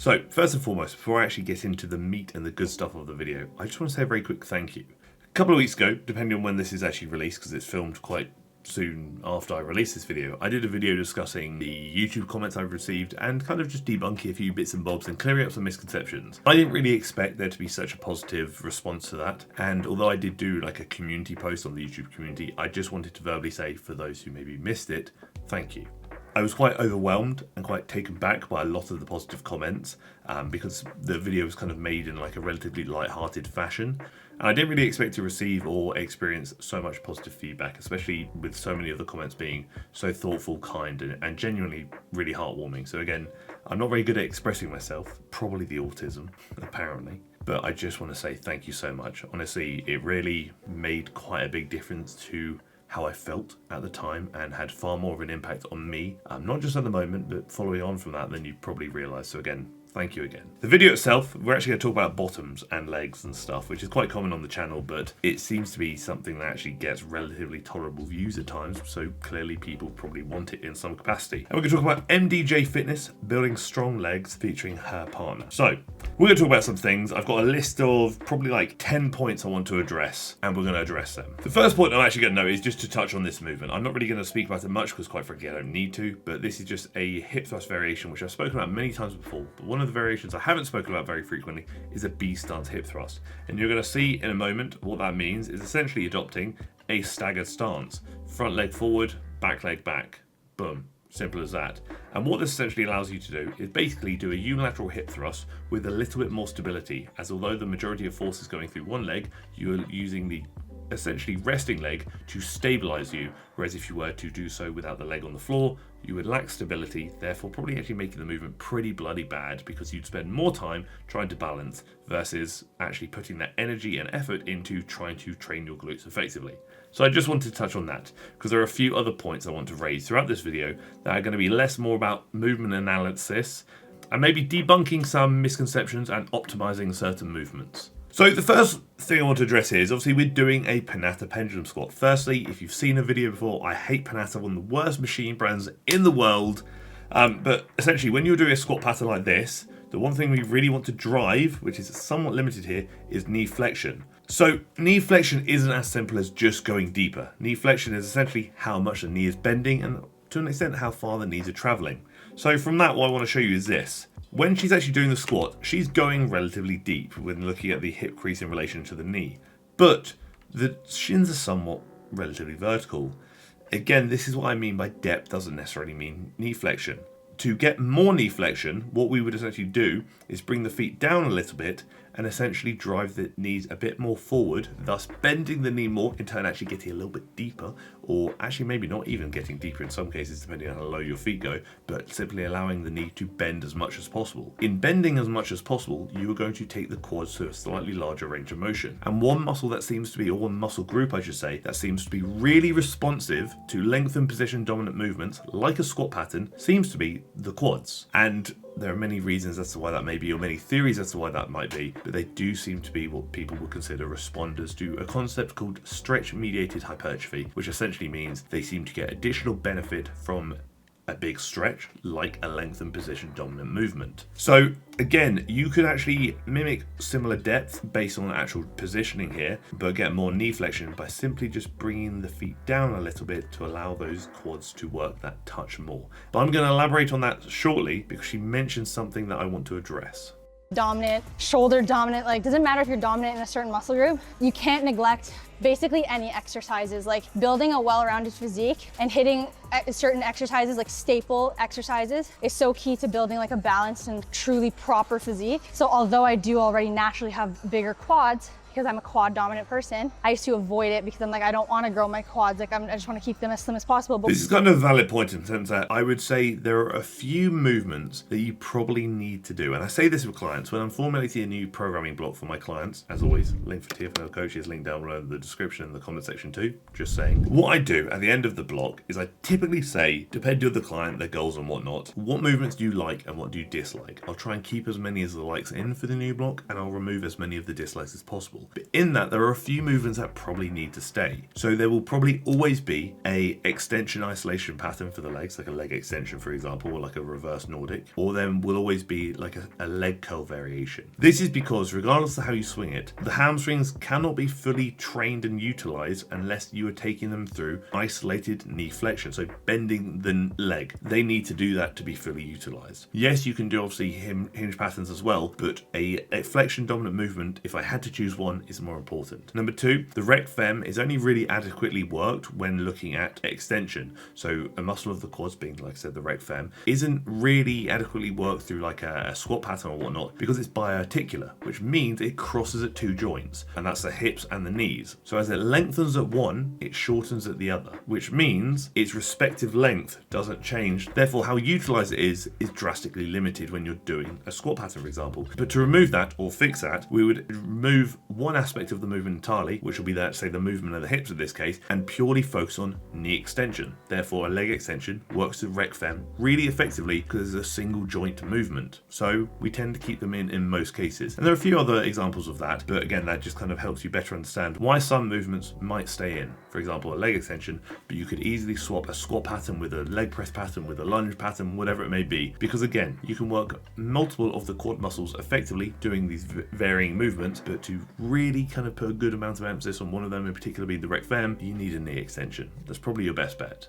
So first and foremost, before I actually get into the meat and the good stuff of the video, I just want to say a very quick thank you. A couple of weeks ago, depending on when this is actually released, because it's filmed quite soon after I released this video, I did a video discussing the YouTube comments I've received and kind of just debunking a few bits and bobs and clearing up some misconceptions. I didn't really expect there to be such a positive response to that, and although I did do like a community post on the YouTube community, I just wanted to verbally say, for those who maybe missed it, thank you. I was quite overwhelmed and quite taken back by a lot of the positive comments because the video was kind of made in like a relatively light-hearted fashion. And I didn't really expect to receive or experience so much positive feedback, especially with so many of the comments being so thoughtful, kind, and genuinely really heartwarming. So again, I'm not very good at expressing myself, probably the autism, apparently. But I just want to say thank you so much. Honestly, it really made quite a big difference to how I felt at the time and had far more of an impact on me, not just at the moment, but following on from that than you probably realised. So again, thank you again. The video itself, we're actually going to talk about bottoms and legs and stuff, which is quite common on the channel, but it seems to be something that actually gets relatively tolerable views at times, so clearly people probably want it in some capacity. And we're going to talk about MDJ Fitness, building strong legs featuring her partner. So, we're going to talk about some things. I've got a list of probably like 10 points I want to address, and we're going to address them. The first point I'm actually going to know is just to touch on this movement. I'm not really going to speak about it much because quite frankly I don't need to, but this is just a hip thrust variation which I've spoken about many times before, but one of the variations I haven't spoken about very frequently is a B stance hip thrust. And you're going to see in a moment what that means is essentially adopting a staggered stance. Front leg forward, back leg back. Boom. Simple as that. And what this essentially allows you to do is basically do a unilateral hip thrust with a little bit more stability, as although the majority of force is going through one leg, you're using the essentially resting leg to stabilize you, whereas if you were to do so without the leg on the floor, you would lack stability, therefore probably actually making the movement pretty bloody bad because you'd spend more time trying to balance versus actually putting that energy and effort into trying to train your glutes effectively. So I just wanted to touch on that because there are a few other points I want to raise throughout this video that are going to be less more about movement analysis and maybe debunking some misconceptions and optimizing certain movements. So the first thing I want to address here is obviously we're doing a Panatta pendulum squat. Firstly, if you've seen a video before, I hate Panatta, one of the worst machine brands in the world. But essentially when you're doing a squat pattern like this, the one thing we really want to drive, which is somewhat limited here, is knee flexion. So knee flexion isn't as simple as just going deeper. Knee flexion is essentially how much the knee is bending and to an extent how far the knees are traveling. So from that, what I want to show you is this. When she's actually doing the squat, she's going relatively deep when looking at the hip crease in relation to the knee. But the shins are somewhat relatively vertical. Again, this is what I mean by depth doesn't necessarily mean knee flexion. To get more knee flexion, what we would essentially do is bring the feet down a little bit and essentially drive the knees a bit more forward, thus bending the knee more, in turn actually getting a little bit deeper, or actually maybe not even getting deeper in some cases depending on how low your feet go, but simply allowing the knee to bend as much as possible. In bending as much as possible, you are going to take the quads to a slightly larger range of motion. And one muscle that seems to be, or one muscle group I should say, that seems to be really responsive to lengthen position dominant movements, like a squat pattern, seems to be the quads. And there are many reasons as to why that may be, or many theories as to why that might be, but they do seem to be what people would consider responders to a concept called stretch-mediated hypertrophy, which essentially means they seem to get additional benefit from a big stretch, like a lengthened position dominant movement. So again, you could actually mimic similar depth based on the actual positioning here, but get more knee flexion by simply just bringing the feet down a little bit to allow those quads to work that touch more. But I'm going to elaborate on that shortly because she mentioned something that I want to address. Dominant, shoulder dominant, like doesn't matter if you're dominant in a certain muscle group, you can't neglect basically any exercises. Like building a well-rounded physique and hitting certain exercises, like staple exercises, is so key to building like a balanced and truly proper physique. So although I do already naturally have bigger quads, because I'm a quad dominant person, I used to avoid it because I'm like, I don't want to grow my quads. Like I just want to keep them as slim as possible. But this is kind of a valid point in the sense that I would say there are a few movements that you probably need to do. And I say this with clients when I'm formulating a new programming block for my clients. As always, link for TFNL coaches, link down below in the description and the comment section too. Just saying. What I do at the end of the block is I typically say, depending on the client, their goals and whatnot, what movements do you like and what do you dislike? I'll try and keep as many as the likes in for the new block and I'll remove as many of the dislikes as possible. muscle. But in that, there are a few movements that probably need to stay. So there will probably always be a extension isolation pattern for the legs, like a leg extension, for example, or like a reverse Nordic, or then will always be like a leg curl variation. This is because regardless of how you swing it, the hamstrings cannot be fully trained and utilized unless you are taking them through isolated knee flexion, so bending the leg. They need to do that to be fully utilized. Yes, you can do obviously hinge patterns as well, but a flexion dominant movement, if I had to choose one, is more important. Number two, the rec fem is only really adequately worked when looking at extension. So a muscle of the quads, being like I said, the rec fem, isn't really adequately worked through like a squat pattern or whatnot because it's biarticular, which means it crosses at two joints, and that's the hips and the knees. So as it lengthens at one, it shortens at the other, which means its respective length doesn't change. Therefore, how utilized it is drastically limited when you're doing a squat pattern, for example. But to remove that or fix that, we would remove one aspect of the movement entirely, which will be that, say, the movement of the hips in this case, and purely focus on knee extension. Therefore, a leg extension works the rec fem really effectively because it's a single joint movement. So we tend to keep them in most cases. And there are a few other examples of that, but again, that just kind of helps you better understand why some movements might stay in. For example, a leg extension, but you could easily swap a squat pattern with a leg press pattern, with a lunge pattern, whatever it may be, because again, you can work multiple of the quad muscles effectively doing these varying movements, but to really kind of put a good amount of emphasis on one of them, in particular being the rec fem, you need a knee extension. That's probably your best bet.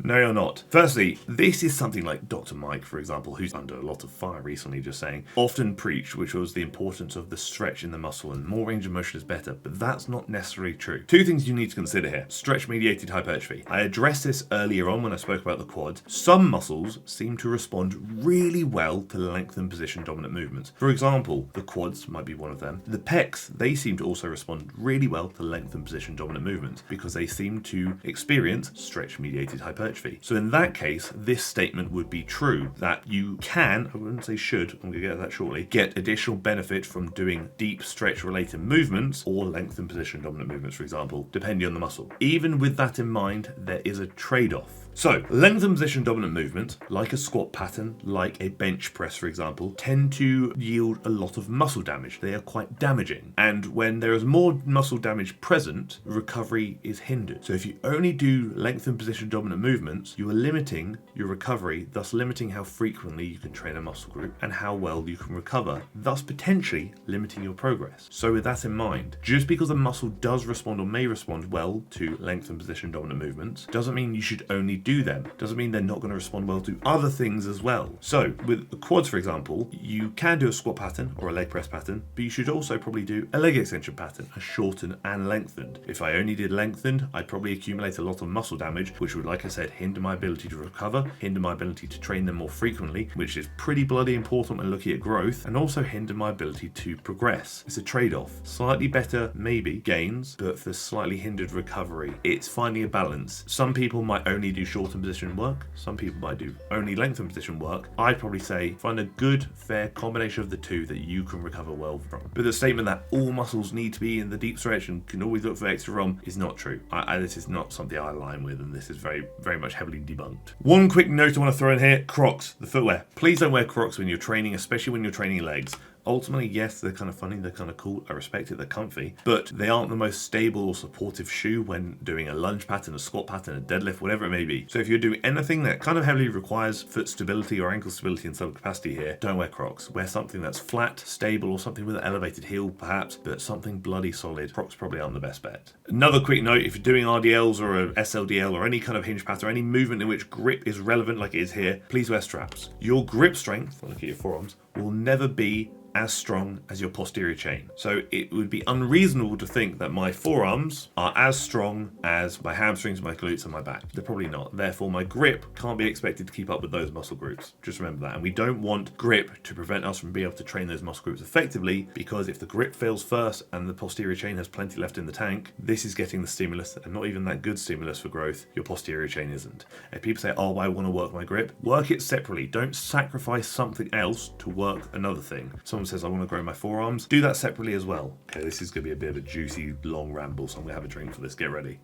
No, you're not. Firstly, this is something like Dr. Mike, for example, who's under a lot of fire recently, just saying, often preached, which was the importance of the stretch in the muscle and more range of motion is better, but that's not necessarily true. Two things you need to consider here. Stretch-mediated hypertrophy. I addressed this earlier on when I spoke about the quads. Some muscles seem to respond really well to length and position dominant movements. For example, the quads might be one of them. The pecs, they seem to also respond really well to length and position dominant movements because they seem to experience stretch-mediated hypertrophy. So in that case, this statement would be true that you can, I wouldn't say should, I'm going to get to that shortly, get additional benefit from doing deep stretch related movements or length and position dominant movements, for example, depending on the muscle. Even with that in mind, there is a trade-off. So, length and position dominant movements, like a squat pattern, like a bench press, for example, tend to yield a lot of muscle damage. They are quite damaging. And when there is more muscle damage present, recovery is hindered. So if you only do length and position dominant movements, you are limiting your recovery, thus limiting how frequently you can train a muscle group and how well you can recover, thus potentially limiting your progress. So with that in mind, just because a muscle does respond or may respond well to length and position dominant movements, doesn't mean you should only do them. Doesn't mean they're not going to respond well to other things as well. So with the quads, for example, you can do a squat pattern or a leg press pattern, but you should also probably do a leg extension pattern, a shortened and lengthened. If I only did lengthened, I'd probably accumulate a lot of muscle damage, which would, like I said, hinder my ability to recover, hinder my ability to train them more frequently, which is pretty bloody important when looking at growth, and also hinder my ability to progress. It's a trade-off. Slightly better, maybe, gains, but for slightly hindered recovery, it's finding a balance. Some people might only do shortened position work, some people might do only lengthened position work. I'd probably say find a good, fair combination of the two that you can recover well from. But the statement that all muscles need to be in the deep stretch and can always look for extra ROM is not true. This is not something I align with, and this is very, very much heavily debunked. One quick note I want to throw in here, Crocs, the footwear. Please don't wear Crocs when you're training, especially when you're training legs. Ultimately, yes, they're kind of funny, they're kind of cool, I respect it, they're comfy, but they aren't the most stable or supportive shoe when doing a lunge pattern, a squat pattern, a deadlift, whatever it may be. So if you're doing anything that kind of heavily requires foot stability or ankle stability in some capacity here, don't wear Crocs. Wear something that's flat, stable, or something with an elevated heel perhaps, but something bloody solid. Crocs probably aren't the best bet. Another quick note, if you're doing RDLs or a SLDL or any kind of hinge pattern, or any movement in which grip is relevant like it is here, please wear straps. Your grip strength, look at your forearms, will never be as strong as your posterior chain. So it would be unreasonable to think that my forearms are as strong as my hamstrings, my glutes, and my back. They're probably not. Therefore, my grip can't be expected to keep up with those muscle groups. Just remember that. And we don't want grip to prevent us from being able to train those muscle groups effectively, because if the grip fails first and the posterior chain has plenty left in the tank, this is getting the stimulus, and not even that good stimulus for growth. Your posterior chain isn't. If people say, oh, I want to work my grip, work it separately. Don't sacrifice something else to work another thing. Someone says, I want to grow my forearms, do that separately as well. Okay, this is going to be a bit of a juicy, long ramble, so I'm going to have a drink for this. Get ready.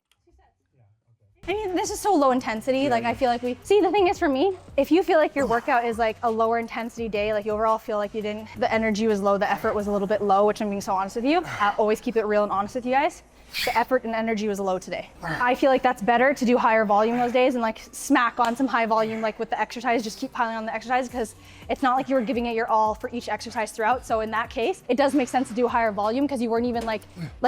I mean, this is so low intensity. Like I feel like see, the thing is for me, if you feel like your workout is like a lower intensity day, like you overall feel like the energy was low, the effort was a little bit low, which I'm being so honest with you. I always keep it real and honest with you guys. The effort and energy was low today. I feel like that's better to do higher volume those days and like smack on some high volume, like with the exercise, just keep piling on the exercise, because it's not like you were giving it your all for each exercise throughout. So in that case, it does make sense to do a higher volume because you weren't even like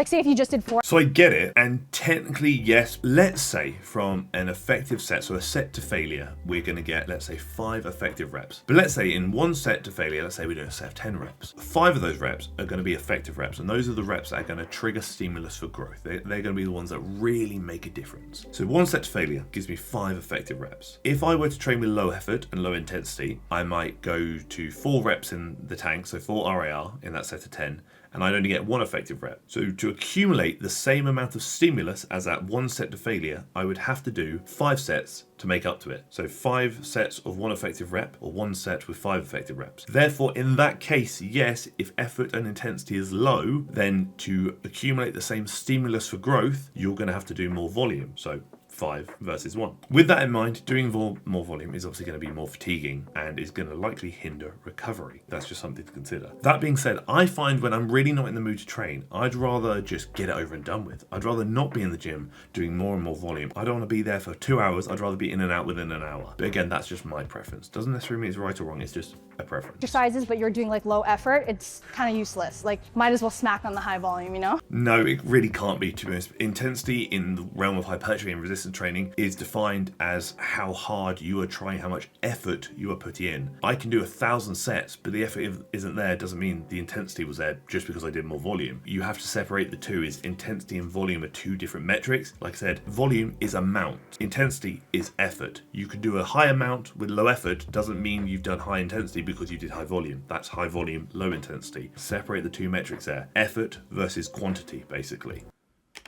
say if you just did 4. So I get it, and technically, yes, let's say from an effective set, so a set to failure, we're gonna get, let's say 5 effective reps. But let's say in one set to failure, let's say we're doing a set of 10 reps. 5 of those reps are gonna be effective reps, and those are the reps that are gonna trigger stimulus for growth. They're going to be the ones that really make a difference. So one set to failure gives me 5 effective reps. If I were to train with low effort and low intensity, I might go to 4 reps in the tank, so 4 RAR in that set of 10, and I'd only get 1 effective rep. So to accumulate the same amount of stimulus as that one set to failure, I would have to do 5 sets to make up to it. So 5 sets of 1 effective rep, or 1 set with 5 effective reps. Therefore, in that case, yes, if effort and intensity is low, then to accumulate the same stimulus for growth, you're going to have to do more volume. So 5 versus 1. With that in mind, doing more volume is obviously going to be more fatiguing and is going to likely hinder recovery. That's just something to consider. That being said, I find when I'm really not in the mood to train, I'd rather just get it over and done with. I'd rather not be in the gym doing more and more volume. I don't want to be there for 2 hours. I'd rather be in and out within an hour. But again, that's just my preference. Doesn't necessarily mean it's right or wrong. It's just a preference. Exercises, but you're doing like low effort, it's kind of useless. Like might as well smack on the high volume, you know? No, it really can't be, to be honest. Intensity in the realm of hypertrophy and resistance training is defined as how hard you are trying, how much effort you are putting in. I can do 1,000 sets, but the effort isn't there doesn't mean the intensity was there just because I did more volume. You have to separate the two. Is intensity and volume are 2 different metrics. Like I said, volume is amount. Intensity is effort. You can do a high amount with low effort, doesn't mean you've done high intensity because you did high volume. That's high volume, low intensity. Separate the 2 metrics there. Effort versus quantity, basically.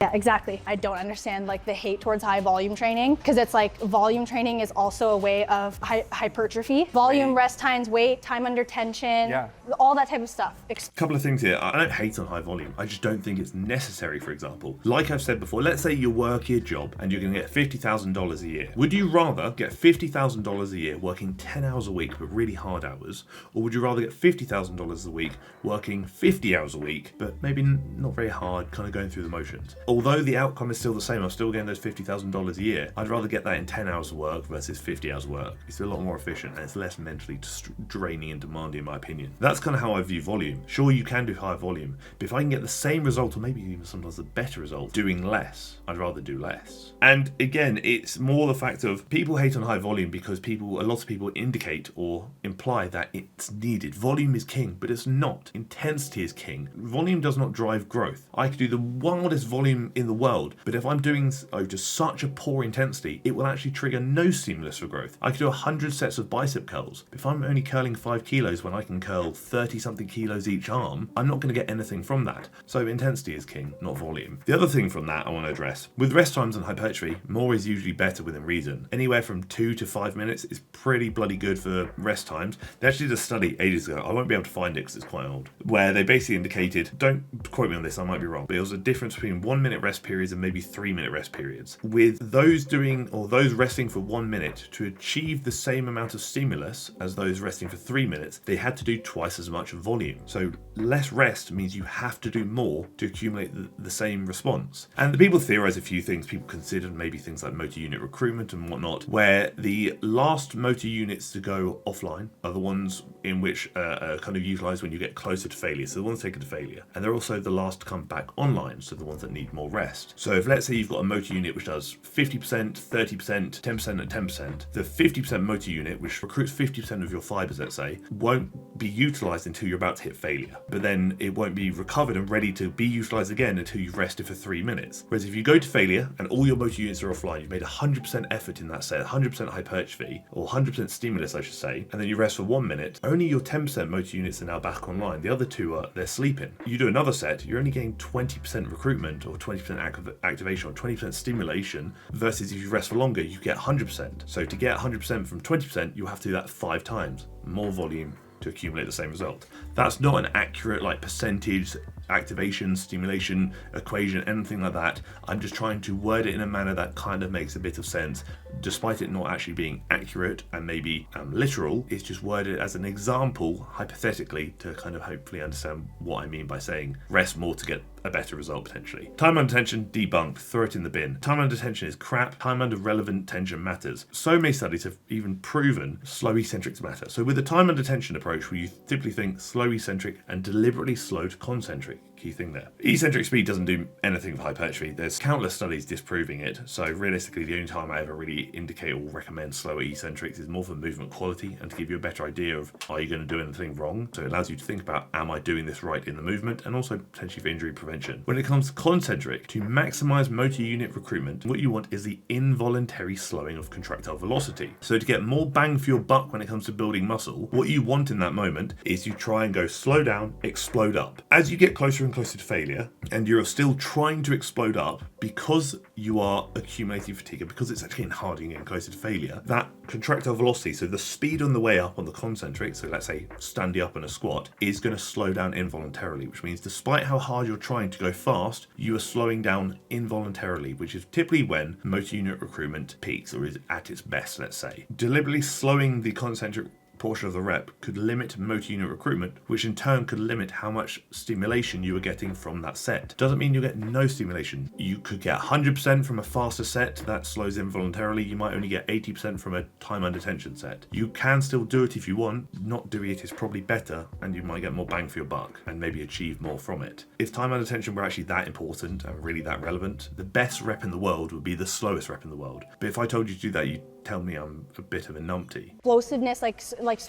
Yeah, exactly. I don't understand like the hate towards high volume training, because it's like volume training is also a way of hypertrophy. Volume, rest times, weight, time under tension, all that type of stuff. Couple of things here. I don't hate on high volume. I just don't think it's necessary, for example. Like I've said before, let's say you work your job and you're going to get $50,000 a year. Would you rather get $50,000 a year working 10 hours a week but really hard hours, or would you rather get $50,000 a week working 50 hours a week but maybe not very hard, kind of going through the motions? Although the outcome is still the same, I'm still getting those $50,000 a year, I'd rather get that in 10 hours of work versus 50 hours of work. It's a lot more efficient and it's less mentally draining and demanding, in my opinion. That's kind of how I view volume. Sure, you can do high volume, but if I can get the same result, or maybe even sometimes a better result, doing less, I'd rather do less. And again, it's more the fact of people hate on high volume because a lot of people indicate or imply that it's needed. Volume is king, but it's not. Intensity is king. Volume does not drive growth. I could do the wildest volume in the world, but if I'm doing just such a poor intensity, it will actually trigger no stimulus for growth. I could do 100 sets of bicep curls. If I'm only curling 5 kilos when I can curl 30 something kilos each arm, I'm not going to get anything from that. So intensity is king, not volume. The other thing from that I want to address, with rest times and hypertrophy, more is usually better within reason. Anywhere from 2 to 5 minutes is pretty bloody good for rest times. They actually did a study ages ago, I won't be able to find it because it's quite old, where they basically indicated, don't quote me on this, I might be wrong, but it was a difference between 1 minute rest periods and maybe 3 minute rest periods. With those those resting for 1 minute, to achieve the same amount of stimulus as those resting for 3 minutes, they had to do twice as much volume. So less rest means you have to do more to accumulate the same response. And the people theorize a few things. People considered maybe things like motor unit recruitment and whatnot, where the last motor units to go offline are the ones in which are kind of utilized when you get closer to failure. So the ones taken to failure. And they're also the last to come back online, so the ones that need more rest. So if let's say you've got a motor unit which does 50%, 30%, 10% and 10%, the 50% motor unit, which recruits 50% of your fibers, let's say, won't be utilized until you're about to hit failure. But then it won't be recovered and ready to be utilized again until you've rested for 3 minutes. Whereas if you go to failure and all your motor units are offline, you've made 100% effort in that set, 100% hypertrophy, or 100% stimulus, I should say, and then you rest for 1 minute, only your 10% motor units are now back online. The other 2 they're sleeping. You do another set, you're only getting 20% recruitment or 20% activation or 20% stimulation, versus if you rest for longer, you get 100%. So to get 100% from 20%, you have to do that 5 times. More volume to accumulate the same result. That's not an accurate percentage activation, stimulation, equation, anything like that. I'm just trying to word it in a manner that kind of makes a bit of sense, despite it not actually being accurate and maybe literal. It's just worded as an example, hypothetically, to kind of hopefully understand what I mean by saying rest more to get a better result potentially. Time under tension, debunked, throw it in the bin. Time under tension is crap. Time under relevant tension matters. So many studies have even proven slow eccentrics matter. So with the time under tension approach, where you typically think slow eccentric and deliberately slow to concentric, key thing there. Eccentric speed doesn't do anything for hypertrophy. There's countless studies disproving it. So realistically, the only time I ever really indicate or recommend slower eccentrics is more for movement quality and to give you a better idea of, are you going to do anything wrong? So it allows you to think about, am I doing this right in the movement, and also potentially for injury prevention. When it comes to concentric, to maximize motor unit recruitment, what you want is the involuntary slowing of contractile velocity. So to get more bang for your buck when it comes to building muscle, what you want in that moment is you try and go slow down, explode up. As you get closer and closer to failure, and you're still trying to explode up, because you are accumulating fatigue, and because it's actually getting harder and getting closer to failure, that contractile velocity, so the speed on the way up on the concentric, so let's say standing up in a squat, is going to slow down involuntarily, which means despite how hard you're trying to go fast, you are slowing down involuntarily, which is typically when motor unit recruitment peaks or is at its best, let's say. Deliberately slowing the concentric portion of the rep could limit motor unit recruitment, which in turn could limit how much stimulation you are getting from that set. Doesn't mean you get no stimulation. You could get 100% from a faster set that slows involuntarily. You might only get 80% from a time under tension set. You can still do it if you want. Not doing it is probably better, and you might get more bang for your buck and maybe achieve more from it. If time under tension were actually that important and really that relevant, the best rep in the world would be the slowest rep in the world. But if I told you to do that, you'd tell me I'm a bit of a numpty. Explosiveness, like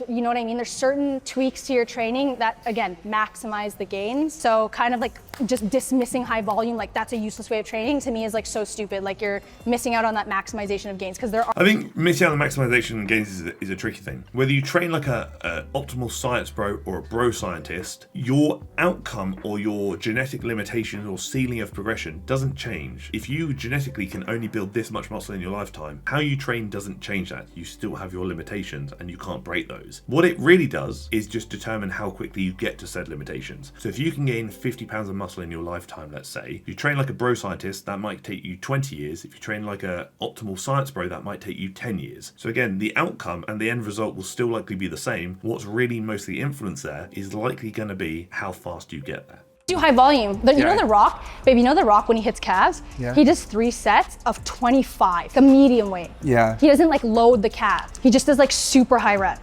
you know what I mean? There's certain tweaks to your training that, again, maximize the gains. So kind of like just dismissing high volume, like that's a useless way of training, to me is like so stupid. Like you're missing out on that maximization of gains, because there are... I think missing out on the maximization of gains is a tricky thing. Whether you train like a optimal science bro or a bro scientist, your outcome or your genetic limitations or ceiling of progression doesn't change. If you genetically can only build this much muscle in your lifetime, how you train doesn't change that. You still have your limitations and you can't break those. What it really does is just determine how quickly you get to said limitations. So if you can gain 50 pounds of muscle in your lifetime, let's say, if you train like a bro scientist, that might take you 20 years. If you train like a optimal science bro, that might take you 10 years. So again, the outcome and the end result will still likely be the same. What's really mostly influenced there is likely going to be how fast you get there. Do high volume, but you know The Rock, babe, you know The Rock when he hits calves, he does 3 sets of 25, a medium weight. Yeah. He doesn't like load the calves. He just does like super high rep.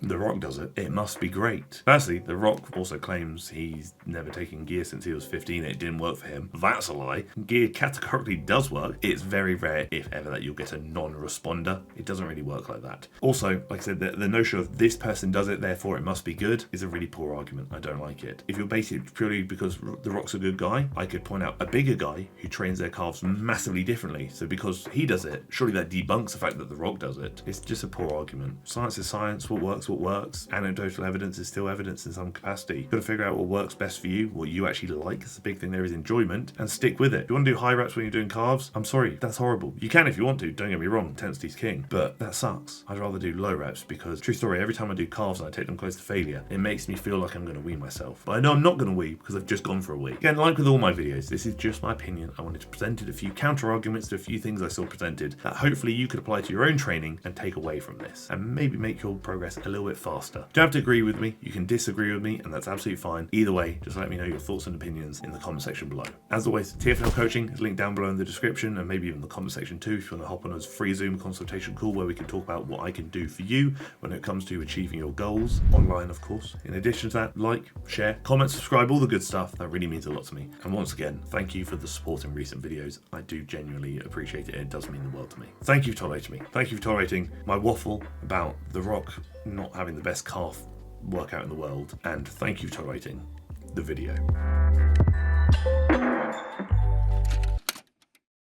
The Rock does it. It must be great. Firstly, The Rock also claims he's never taken gear since he was 15. It didn't work for him. That's a lie. Gear categorically does work. It's very rare, if ever, that you'll get a non-responder. It doesn't really work like that. Also, like I said, the notion of this person does it, therefore it must be good, is a really poor argument. I don't like it. If you're basing it purely because The Rock's a good guy, I could point out a bigger guy who trains their calves massively differently. So because he does it, surely that debunks the fact that The Rock does it. It's just a poor argument. Science is science. What works, what works. Anecdotal evidence is still evidence in some capacity. You've got to figure out what works best for you, what you actually like. It's the big thing there is enjoyment, and stick with it. If you want to do high reps when you're doing calves, I'm sorry, that's horrible. You can if you want to, don't get me wrong, intensity's king, but that sucks. I'd rather do low reps because, true story, every time I do calves and I take them close to failure, it makes me feel like I'm going to wee myself. But I know I'm not going to wee because I've just gone for a wee. Again, like with all my videos, this is just my opinion. I wanted to present a few counter arguments to a few things I saw presented that hopefully you could apply to your own training and take away from this, and maybe make your progress a little bit faster. You don't have to agree with me, you can disagree with me, and that's absolutely fine. Either way, just let me know your thoughts and opinions in the comment section below. As always, TFNL coaching is linked down below in the description, and maybe even the comment section too, if you want to hop on a free Zoom consultation call where we can talk about what I can do for you when it comes to achieving your goals, online of course. In addition to that, like, share, comment, subscribe, all the good stuff. That really means a lot to me. And once again, thank you for the support in recent videos. I do genuinely appreciate it. It does mean the world to me. Thank you for tolerating me. Thank you for tolerating my waffle about The Rock not having the best calf workout in the world, and thank you for tolerating the video.